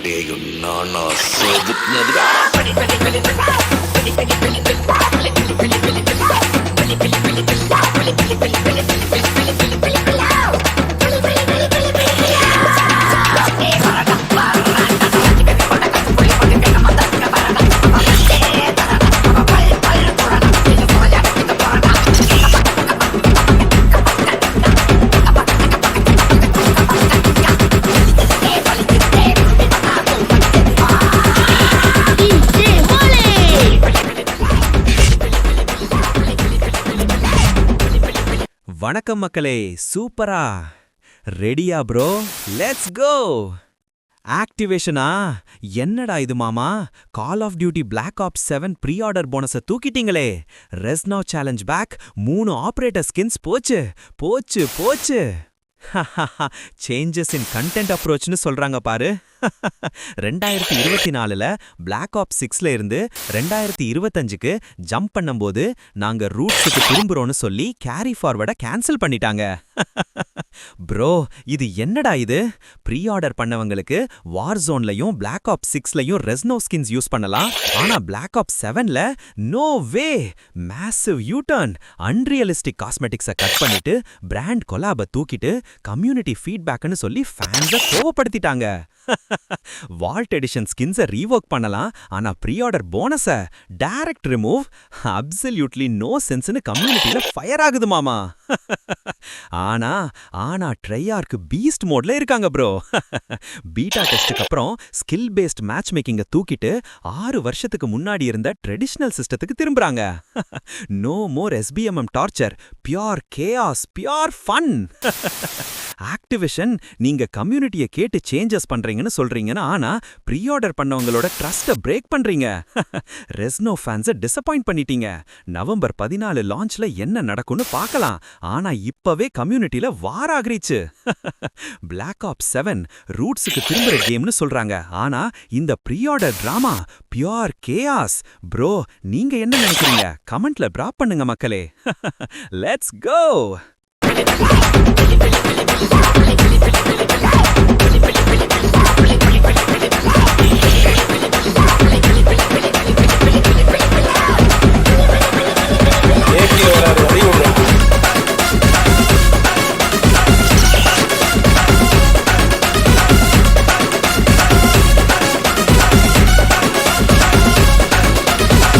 டேயும் நானா செதுக்குனதுடா. வணக்கம் மக்களே, சூப்பரா ரெடியா ப்ரோ? Let's go. ஆக்டிவேஷனா? என்னடா இது மாமா, call of duty black ops 7 pre order போனஸை தூக்கிட்டீங்களே. Reznov challenge pack 3 operator skins போச்சு போச்சு போச்சு. சேஞ்சஸ் இன் கண்டென்ட் அப்ரோச்னு சொல்றாங்க பாரு. 2024ல பிளாக் ஆப்ஸ் 6ல இருந்து 2025க்கு ஜம்ப் பண்ணும்போது நாங்க ரூட்ஸுக்கு திரும்புறோம்னு சொல்லி கேரி ஃபார்வர்டை கேன்சல் பண்ணிட்டாங்க. ப்ரோ, இது என்னடா இது? ப்ரீ ஆர்டர் பண்ணவங்களுக்கு வார் ஜோன்லயும் பிளாக் ஆப்ஸ் 6லயும் ரெஸ்னோ ஸ்கின்ஸ் யூஸ் பண்ணலாம், ஆனா பிளாக் ஆப்ஸ் 7ல no way. Massive U turn. Unrealistic காஸ்மெட்டிக்ஸை கட் பண்ணிட்டு பிராண்ட் கொலாபை தூக்கிட்டு கம்யூனிட்டி ஃபீட்பேக்னு சொல்லி ஃபேன்ஸை கோவப்படுத்திட்டாங்க. வால்ட் எடிஷன் ஸ்கின்ஸை ரீவொர்க் பண்ணலாம், ஆனா ப்ரீ ஆர்டர் போனஸை டைரக்ட் ரிமூவ். அப்சல்யூட்லி நோ சென்ஸ்னு கம்யூனிட்டியில ஃபயர் ஆகுது மாமா. ஆனா ட்ரையார்க்கு பீஸ்ட் மோட்ல இருக்காங்க ப்ரோ. பீட்டா டெஸ்டுக்கு அப்புறம் ஸ்கில் பேஸ்ட் மேட்ச் மேக்கிங்க தூக்கிட்டு 6 வருஷத்துக்கு முன்னாடி இருந்த ட்ரெடிஷனல் சிஸ்டத்துக்கு திரும்புறாங்க. No more SBMM torture, pure chaos, pure fun. Activation, நீங்க கம்யூனிட்டியை கேட்டு சேஞ்சஸ் பண்றீங்கன்னு சொல்றீங்கன்னா, ஆனா ப்ரீ ஆர்டர் பண்ணவங்களோட ட்ரஸ்ட்டை பிரேக் பண்றீங்க. ரெஸ்னோ ஃபேன்ஸை டிசப்பாயிண்ட் பண்ணிட்டீங்க. நவம்பர் 14 லான்ச்ல என்ன நடக்கும்னு பார்க்கலாம், ஆனா இப்பவே கம்யூனிட்டியில வார் ஆகிருச்சு. பிளாக் ஆப்ஸ் 7 ரூட்ஸுக்கு திரும்புற கேம்னு சொல்றாங்க, ஆனா இந்த pre order drama pure chaos. Bro, நீங்க என்ன நினைக்கிறீங்க? கமெண்ட்ல டிராப் பண்ணுங்க மக்களே. லெட்ஸ் கோ.